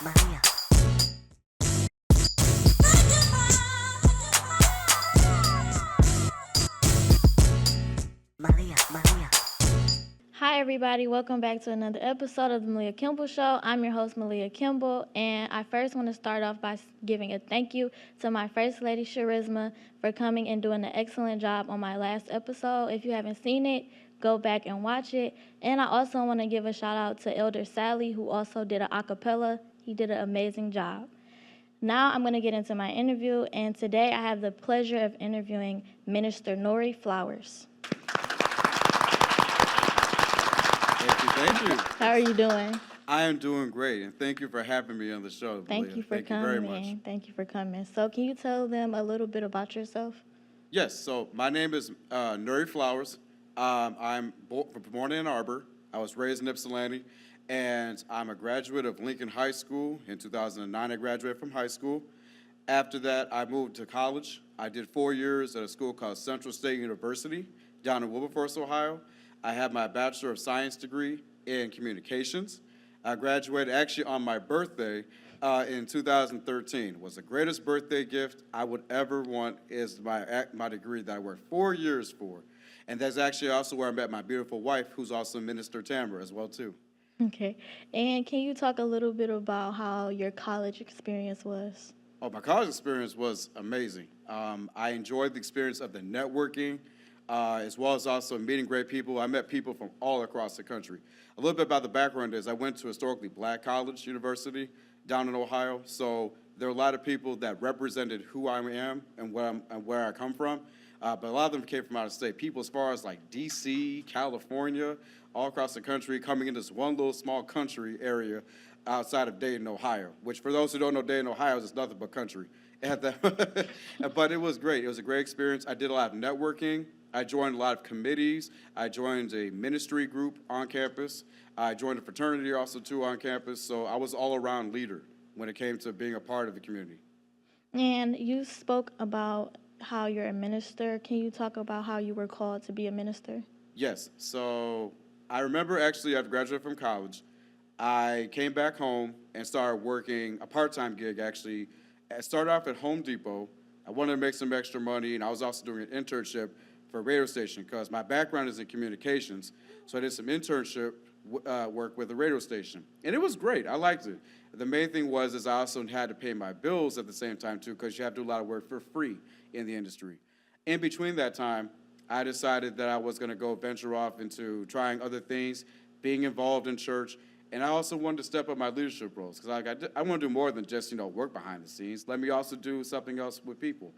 Maliyah. Maliyah. Hi, everybody. Welcome back to another episode of the Maliyah Kimble Show. I'm your host, Maliyah Kimble, and I first want to start off by giving a thank you to my First Lady, Charisma, for coming and doing an excellent job on my last episode. If you haven't seen it, go back and watch it. And I also want to give a shout out to Elder Sally, who also did an acapella. He did an amazing job. Now I'm going to get into my interview, and today I have the pleasure of interviewing Minister Nori Flowers. Thank you. How are you doing? I am doing great, and thank you for having me on the show. Thank Maliyah. you for Thank coming. you very much. Thank you for coming. So, can you tell them a little bit about yourself? Yes, so my name is Nuri Flowers. I'm born in Ann Arbor. I was raised in Ypsilanti, and I'm a graduate of Lincoln High School. In 2009, I graduated from high school. After that, I moved to college. I did 4 years at a school called Central State University down in Wilberforce, Ohio. I have my Bachelor of Science degree in communications. I graduated actually on my birthday in 2013. It was the greatest birthday gift I would ever want is my degree that I worked 4 years for. And that's actually also where I met my beautiful wife, who's also Minister Tamara as well, too. Okay. And can you talk a little bit about how your college experience was? Oh, my college experience was amazing. I enjoyed the experience of the networking, as well as also meeting great people. I met people from all across the country. A little bit about the background is I went to a historically black college, university, down in Ohio. So there are a lot of people that represented who I am and where I come from. But a lot of them came from out of state. People as far as like D.C., California, all across the country, coming into this one little small country area outside of Dayton, Ohio, which for those who don't know Dayton, Ohio is nothing but country. But it was great. It was a great experience. I did a lot of networking. I joined a lot of committees. I joined a ministry group on campus. I joined a fraternity also too on campus. So I was all around leader when it came to being a part of the community. And you spoke about how you're a minister. Can you talk about how you were called to be a minister? Yes. So I remember actually after graduating from college, I came back home and started working a part-time gig actually. I started off at Home Depot. I wanted to make some extra money, and I was also doing an internship for a radio station because my background is in communications. So I did some internship work with a radio station, and it was great. I liked it. The main thing was I also had to pay my bills at the same time too because you have to do a lot of work for free in the industry. In between that time, I decided that I was going to go venture off into trying other things, being involved in church, and I also wanted to step up my leadership roles because I want to do more than just work behind the scenes. Let me also do something else with people.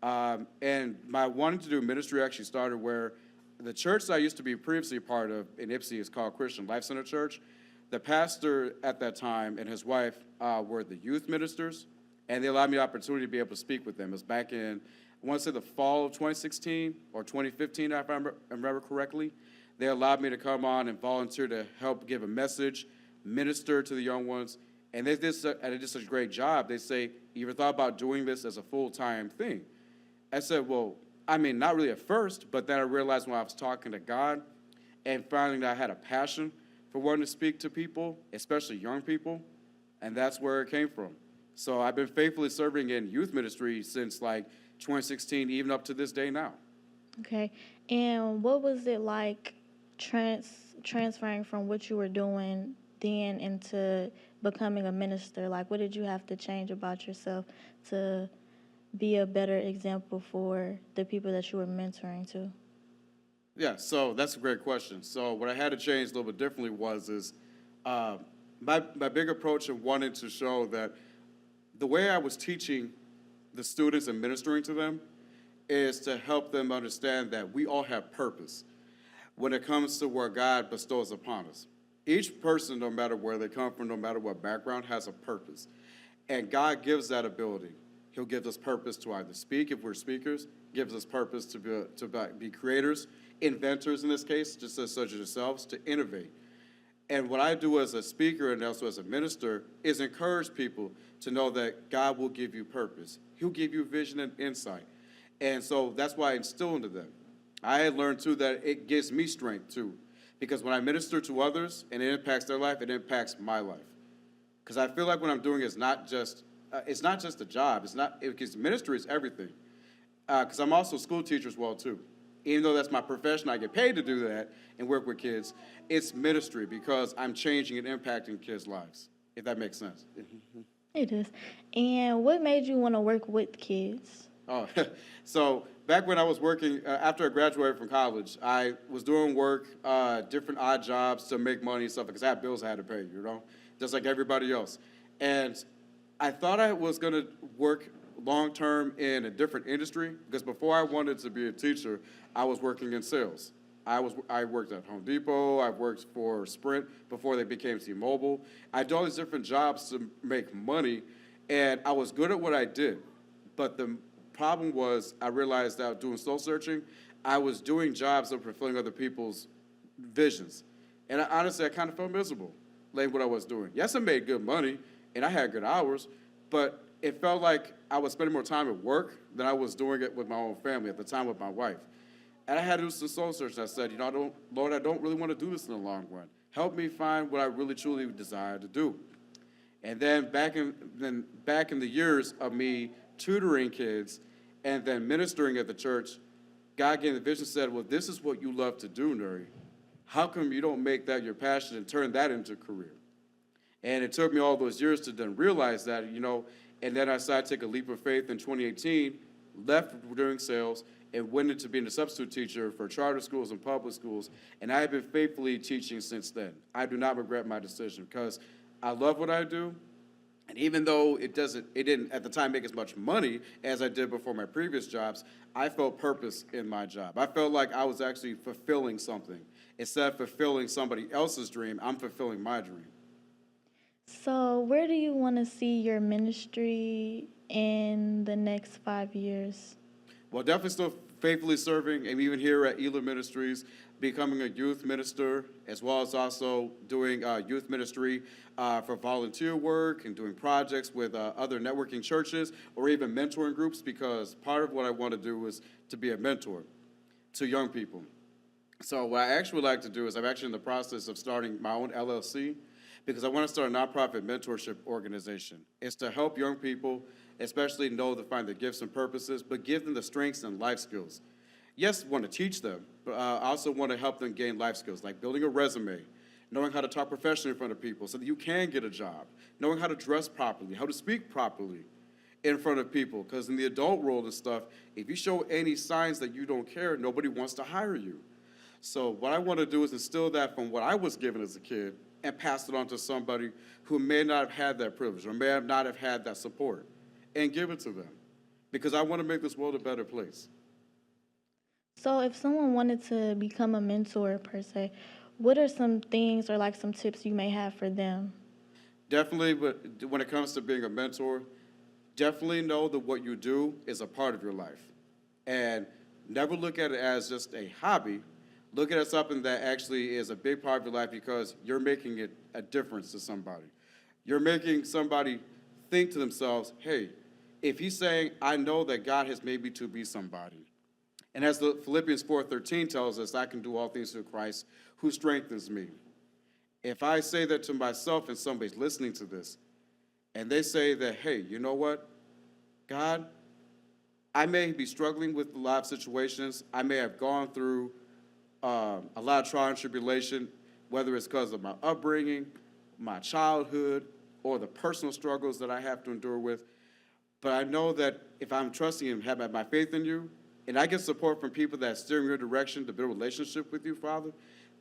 And my wanting to do ministry actually started where the church that I used to be previously a part of in Ypsi is called Christian Life Center Church. The pastor at that time and his wife were the youth ministers, and they allowed me the opportunity to be able to speak with them. It was back in, I want to say the fall of 2016 or 2015, if I remember correctly. They allowed me to come on and volunteer to help give a message, minister to the young ones, and they did such a great job. They say, you ever thought about doing this as a full-time thing? I said, well, I mean, not really at first, but then I realized when I was talking to God and finding that I had a passion for wanting to speak to people, especially young people, and that's where it came from. So I've been faithfully serving in youth ministry since like 2016, even up to this day now. Okay. And what was it like transferring from what you were doing then into becoming a minister? Like, what did you have to change about yourself to be a better example for the people that you were mentoring to? Yeah, so that's a great question. So what I had to change a little bit differently was my big approach of wanting to show that the way I was teaching the students and ministering to them is to help them understand that we all have purpose when it comes to where God bestows upon us. Each person, no matter where they come from, no matter what background, has a purpose. And God gives that ability. He'll give us purpose to either speak, if we're speakers, gives us purpose to be creators, inventors in this case, just as such as yourselves, to innovate. And what I do as a speaker and also as a minister is encourage people to know that God will give you purpose. He'll give you vision and insight. And so that's why I instill into them. I had learned, too, that it gives me strength, too. Because when I minister to others and it impacts their life, it impacts my life. because I feel like what I'm doing is it's not just a job. It's not because ministry is everything. Because I'm also a school teacher as well too. Even though that's my profession, I get paid to do that and work with kids. It's ministry because I'm changing and impacting kids' lives. If that makes sense. It is. And what made you want to work with kids? Oh, so back when I was working, after I graduated from college, I was doing work, different odd jobs to make money and stuff because I had bills I had to pay, just like everybody else. And I thought I was going to work long term in a different industry because before I wanted to be a teacher, I was working in sales. I worked at Home Depot. I worked for Sprint before they became T-Mobile. I did all these different jobs to make money, and I was good at what I did. But the problem was I realized that doing soul searching, I was doing jobs that were fulfilling other people's visions. And honestly, I kind of felt miserable, like what I was doing. Yes, I made good money, and I had good hours, but it felt like I was spending more time at work than I was doing it with my own family, at the time with my wife. And I had to do some soul searching. I said, Lord, I don't really want to do this in the long run. Help me find what I really truly desire to do. And then back in the years of me tutoring kids and then ministering at the church, God gave the vision and said, well, this is what you love to do, Nuri. How come you don't make that your passion and turn that into a career? And it took me all those years to then realize that, and then I decided to take a leap of faith in 2018, left doing sales, and went into being a substitute teacher for charter schools and public schools, and I have been faithfully teaching since then. I do not regret my decision because I love what I do, and even though it didn't at the time make as much money as I did before my previous jobs, I felt purpose in my job. I felt like I was actually fulfilling something. Instead of fulfilling somebody else's dream, I'm fulfilling my dream. So, where do you want to see your ministry in the next 5 years? Well, definitely still faithfully serving, and even here at Elam Ministries, becoming a youth minister, as well as also doing youth ministry for volunteer work and doing projects with other networking churches or even mentoring groups, because part of what I want to do is to be a mentor to young people. So what I actually like to do is I'm actually in the process of starting my own LLC because I want to start a nonprofit mentorship organization. It's to help young people, especially know to find their gifts and purposes, but give them the strengths and life skills. Yes, I want to teach them, but I also want to help them gain life skills, like building a resume, knowing how to talk professionally in front of people so that you can get a job, knowing how to dress properly, how to speak properly in front of people. Because in the adult world and stuff, if you show any signs that you don't care, nobody wants to hire you. So what I want to do is instill that from what I was given as a kid and pass it on to somebody who may not have had that privilege or may have not have had that support and give it to them because I want to make this world a better place. So, if someone wanted to become a mentor per se, what are some things or like some tips you may have for them? Definitely, but when it comes to being a mentor, definitely know that what you do is a part of your life. And never look at it as just a hobby. Look at it as something that actually is a big part of your life because you're making it a difference to somebody. You're making somebody think to themselves, hey, if he's saying, I know that God has made me to be somebody. And as the Philippians 4:13 tells us, I can do all things through Christ who strengthens me. If I say that to myself and somebody's listening to this, and they say that, hey, you know what, God, I may be struggling with a lot of situations. I may have gone through a lot of trial and tribulation, whether it's because of my upbringing, my childhood, or the personal struggles that I have to endure with. But I know that if I'm trusting Him, have my faith in You, and I get support from people that steer in your direction to build a relationship with You, Father,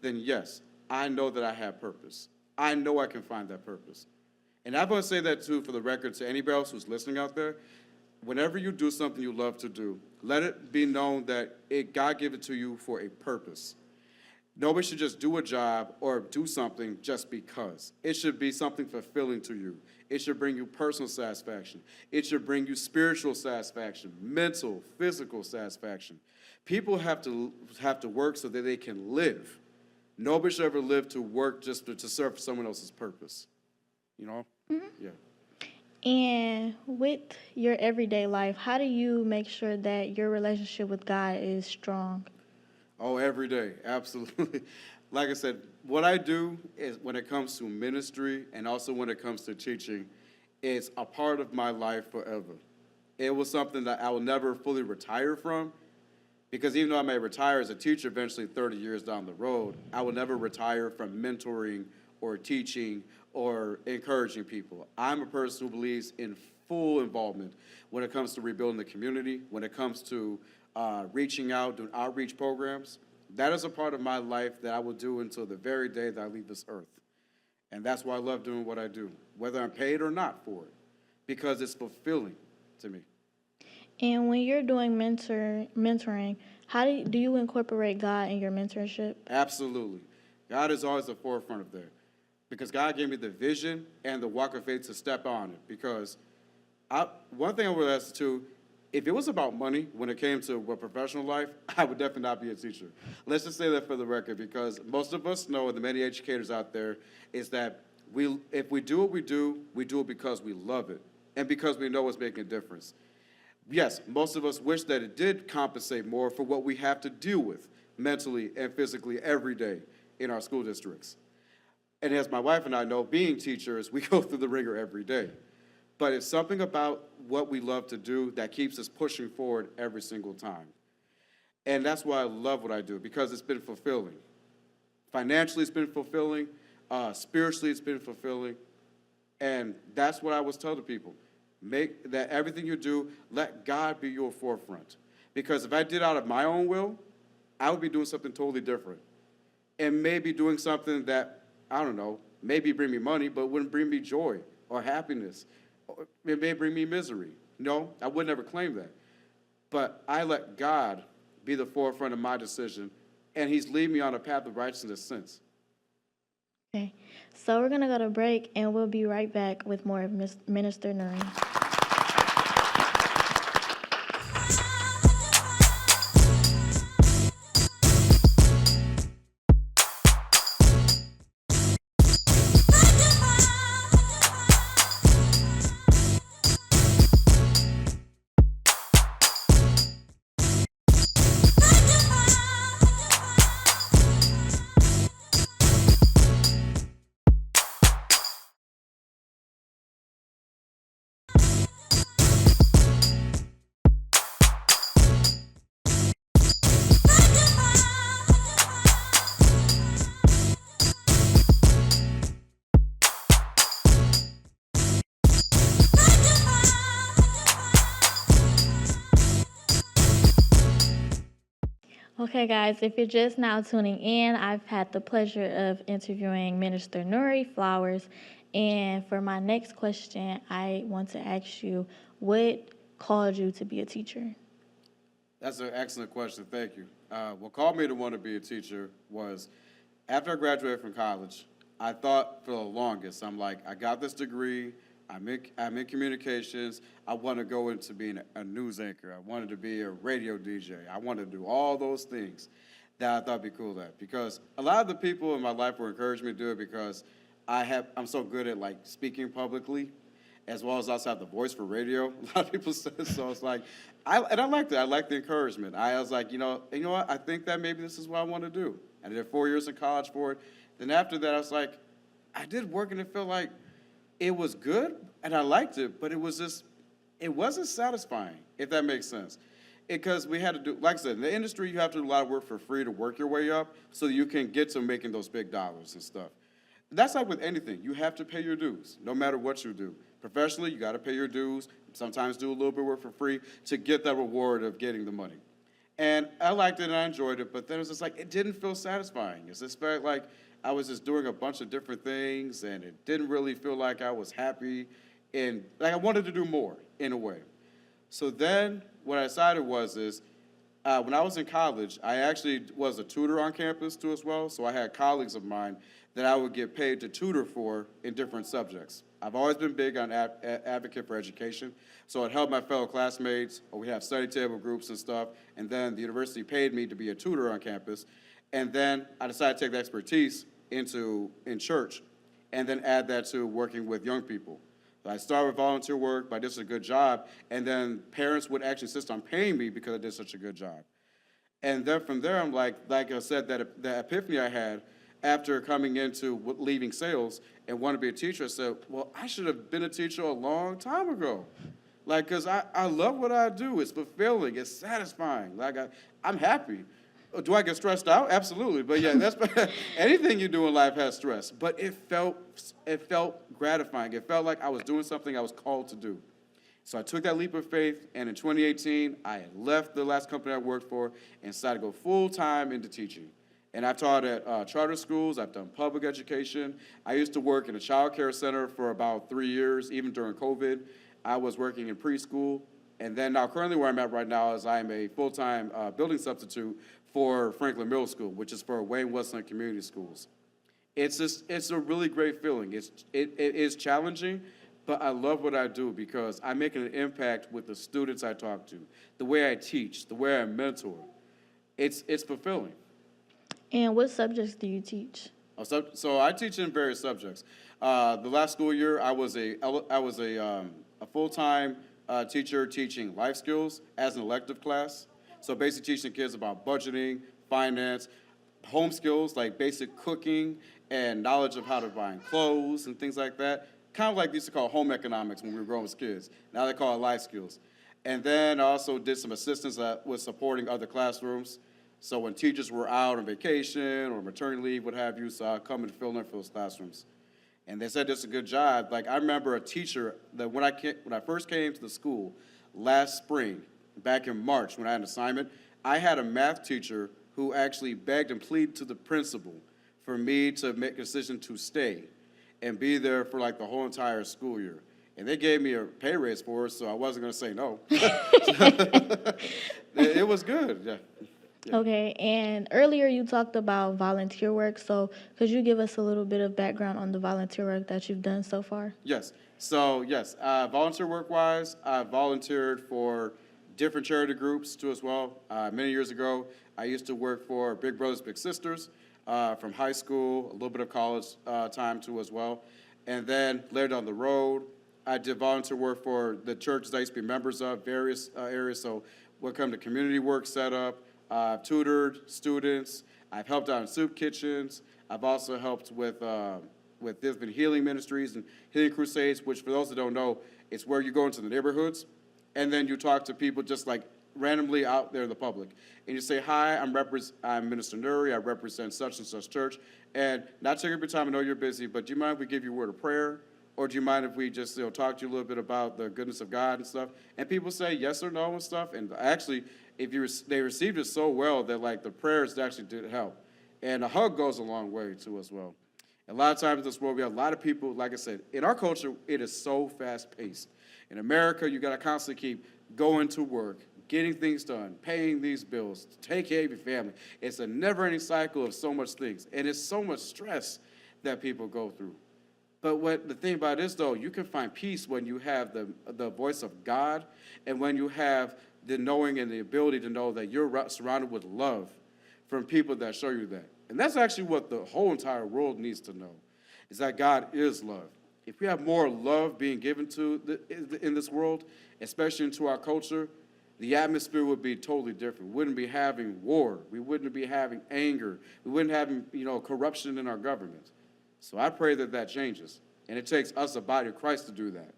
then yes, I know that I have purpose. I know I can find that purpose. And I want to say that too for the record to anybody else who's listening out there. Whenever you do something you love to do, let it be known that God gave it to you for a purpose. Nobody should just do a job or do something just because. It should be something fulfilling to you. It should bring you personal satisfaction. It should bring you spiritual satisfaction, mental, physical satisfaction. People have to work so that they can live. Nobody should ever live to work just to serve someone else's purpose. You know? Mm-hmm. Yeah. And with your everyday life, how do you make sure that your relationship with God is strong? Oh, every day, absolutely. like I said, what I do is when it comes to ministry and also when it comes to teaching, it's a part of my life forever. It was something that I will never fully retire from because even though I may retire as a teacher eventually 30 years down the road, I will never retire from mentoring or teaching or encouraging people. I'm a person who believes in full involvement when it comes to rebuilding the community, when it comes to reaching out, doing outreach programs. That is a part of my life that I will do until the very day that I leave this earth. And that's why I love doing what I do, whether I'm paid or not for it, because it's fulfilling to me. And when you're doing mentoring, how do you incorporate God in your mentorship? Absolutely. God is always the forefront of there because God gave me the vision and the walk of faith to step on it. Because one thing I would ask too, if it was about money when it came to a professional life, I would definitely not be a teacher. Let's just say that for the record, because most of us know, and the many educators out there, is that if we do what we do it because we love it and because we know it's making a difference. Yes, most of us wish that it did compensate more for what we have to deal with mentally and physically every day in our school districts. And as my wife and I know, being teachers, we go through the ringer every day. But it's something about what we love to do that keeps us pushing forward every single time. And that's why I love what I do, because it's been fulfilling. Financially, it's been fulfilling. Spiritually, it's been fulfilling. And that's what I was telling people. Make that everything you do, let God be your forefront. Because if I did out of my own will, I would be doing something totally different. And maybe doing something that, I don't know, maybe bring me money, but wouldn't bring me joy or happiness. Or it may bring me misery. No, I would never claim that. But I let God be the forefront of my decision, and he's leading me on a path of righteousness since. Okay, so we're gonna go to break, and we'll be right back with more of Minister Nuri. Okay, guys, if you're just now tuning in, I've had the pleasure of interviewing Minister Nuri Flowers. And for my next question, I want to ask you, what called you to be a teacher? That's an excellent question. Thank you. What called me to want to be a teacher was after I graduated from college, I thought for the longest, I'm like, I got this degree, I'm in communications, I want to go into being a news anchor, I wanted to be a radio DJ, I wanted to do all those things that I thought would be cool at. Because a lot of the people in my life were encouraging me to do it because I'm so good at like speaking publicly, as well as also have the voice for radio. A lot of people said so. It's like, I liked it. I liked the encouragement. I was like, you know what? I think that maybe this is what I want to do. I did 4 years in college for it. Then after that, I was like, I did work and it felt like it was good and I liked it, but it wasn't satisfying, if that makes sense. Because we had to do, like I said, in the industry, you have to do a lot of work for free to work your way up so that you can get to making those big dollars and stuff. That's like with anything. You have to pay your dues, no matter what you do. Professionally, you got to pay your dues, sometimes do a little bit of work for free to get that reward of getting the money. And I liked it and I enjoyed it, but then it was just like, it didn't feel satisfying. It just felt like I was just doing a bunch of different things and it didn't really feel like I was happy and like I wanted to do more in a way. So then what I decided was when I was in college, I actually was a tutor on campus too as well. So I had colleagues of mine that I would get paid to tutor for in different subjects. I've always been big on advocate for education. So it helped my fellow classmates, or we have study table groups and stuff. And then the university paid me to be a tutor on campus. And then I decided to take the expertise in church and then add that to working with young people. So I started with volunteer work, but I did such a good job. And then parents would actually insist on paying me because I did such a good job. And then from there, I'm like I said, that epiphany I had, after coming into leaving sales and wanting to be a teacher, I said, well, I should have been a teacher a long time ago. Like, because I love what I do. It's fulfilling. It's satisfying. Like, I'm happy. Do I get stressed out? Absolutely. But yeah, that's anything you do in life has stress. But it felt gratifying. It felt like I was doing something I was called to do. So I took that leap of faith, and in 2018, I had left the last company I worked for and decided to go full-time into teaching. And I've taught at charter schools. I've done public education. I used to work in a child care center for about 3 years, even during COVID. I was working in preschool. And then now currently where I'm at right now is I am a full-time building substitute for Franklin Middle School, which is for Wayne Westland Community Schools. It's a really great feeling. It is challenging, but I love what I do because I'm making an impact with the students I talk to, the way I teach, the way I mentor. It's fulfilling. And what subjects do you teach? So I teach in various subjects. The last school year, I was a full-time teacher teaching life skills as an elective class. So basically teaching kids about budgeting, finance, home skills like basic cooking and knowledge of how to buy clothes and things like that. Kind of like they used to call home economics when we were growing as kids. Now they call it life skills. And then I also did some assistance with supporting other classrooms. So when teachers were out on vacation or maternity leave, what have you, so I'd come and fill in for those classrooms. And they said this is a good job. Like I remember a teacher that when I first came to the school last spring, back in March when I had an assignment, I had a math teacher who actually begged and pleaded to the principal for me to make a decision to stay and be there for like the whole entire school year. And they gave me a pay raise for it, so I wasn't going to say no. It was good, yeah. Yeah. Okay, and earlier you talked about volunteer work, so could you give us a little bit of background on the volunteer work that you've done so far? Yes. So, yes, volunteer work-wise, I volunteered for different charity groups, too, as well. Many years ago, I used to work for Big Brothers Big Sisters from high school, a little bit of college time, too, as well. And then later down the road, I did volunteer work for the churches I used to be members of, various areas. So we'll come to community work setup. I've tutored students. I've helped out in soup kitchens. I've also helped with different healing ministries and healing crusades, which for those that don't know, it's where you go into the neighborhoods and then you talk to people just like randomly out there in the public. And you say, hi, I'm Minister Nuri. I represent such and such church. And not taking up your time, I know you're busy, but do you mind if we give you a word of prayer? Or do you mind if we just talk to you a little bit about the goodness of God and stuff? And people say yes or no and stuff. And actually, they received it so well that like the prayers actually did help. And a hug goes a long way too as well. A lot of times in this world, we have a lot of people, like I said, in our culture, it is so fast-paced. In America, you got to constantly keep going to work, getting things done, paying these bills, take care of your family. It's a never-ending cycle of so much things. And it's so much stress that people go through. But the thing about this, though, you can find peace when you have the voice of God and when you have the knowing and the ability to know that you're surrounded with love from people that show you that. And that's actually what the whole entire world needs to know, is that God is love. If we have more love being given in this world, especially into our culture, the atmosphere would be totally different. We wouldn't be having war. We wouldn't be having anger. We wouldn't have corruption in our government. So I pray that changes. And it takes us, a body of Christ, to do that.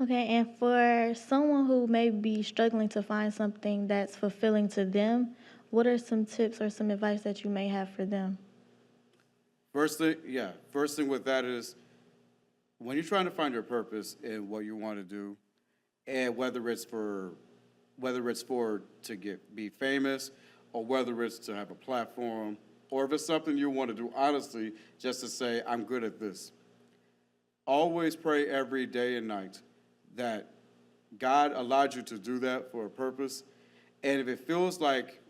Okay, and for someone who may be struggling to find something that's fulfilling to them, what are some tips or some advice that you may have for them? First thing with that is when you're trying to find your purpose in what you want to do, and whether it's for to be famous, or whether it's to have a platform, or if it's something you want to do honestly, just to say, I'm good at this. Always pray every day and night that God allowed you to do that for a purpose. And if it feels like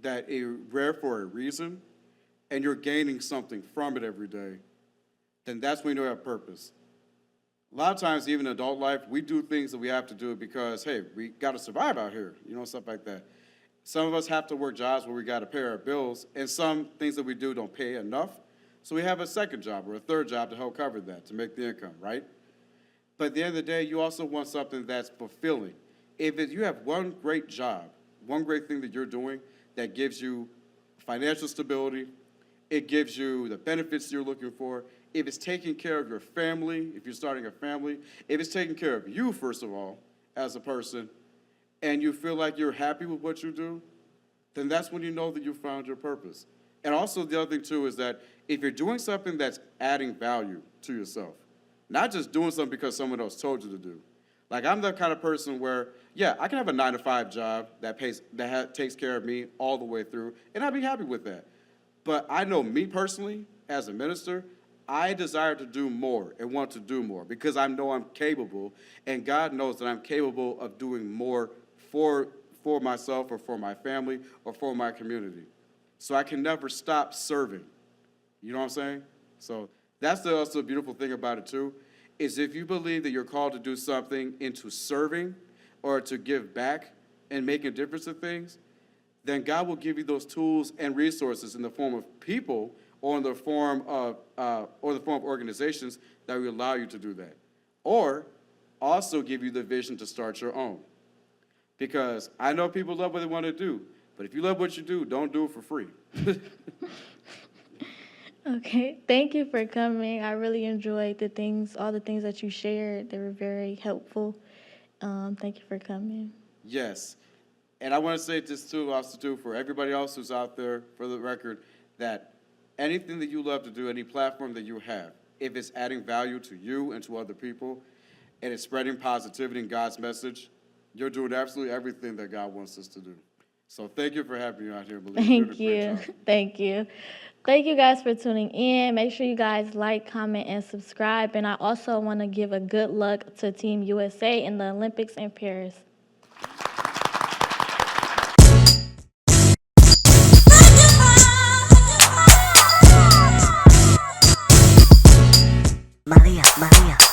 that it's rare for a reason, and you're gaining something from it every day, then that's when you have purpose. A lot of times, even in adult life, we do things that we have to do because, hey, we got to survive out here, stuff like that. Some of us have to work jobs where we got to pay our bills, and some things that we do don't pay enough. So we have a second job or a third job to help cover that, to make the income, right? But at the end of the day, you also want something that's fulfilling. If you have one great job, one great thing that you're doing that gives you financial stability, It gives you the benefits you're looking for. If it's taking care of your family, if you're starting a family, if it's taking care of you, first of all, as a person, and you feel like you're happy with what you do, then that's when you know that you found your purpose. And also the other thing too is that if you're doing something that's adding value to yourself, not just doing something because someone else told you to do. Like I'm the kind of person where, yeah, I can have a 9-to-5 job that takes care of me all the way through, and I'd be happy with that. But I know me personally, as a minister, I desire to do more and want to do more because I know I'm capable, and God knows that I'm capable of doing more for myself or for my family or for my community. So I can never stop serving. You know what I'm saying? So that's also the beautiful thing about it too, is if you believe that you're called to do something into serving or to give back and make a difference in things, then God will give you those tools and resources in the form of people or in the form of organizations that will allow you to do that. Or also give you the vision to start your own. Because I know people love what they want to do, but if you love what you do, don't do it for free. Okay, thank you for coming. I really enjoyed all the things that you shared. They were very helpful. Thank you for coming. Yes. And I want to say this too, also too, for everybody else who's out there, for the record, that anything that you love to do, any platform that you have, if it's adding value to you and to other people, and it's spreading positivity in God's message, you're doing absolutely everything that God wants us to do. So thank you for having me out here, Maliyah. Thank you. Thank you. Thank you guys for tuning in. Make sure you guys like, comment, and subscribe. And I also want to give a good luck to Team USA in the Olympics in Paris. Maliyah.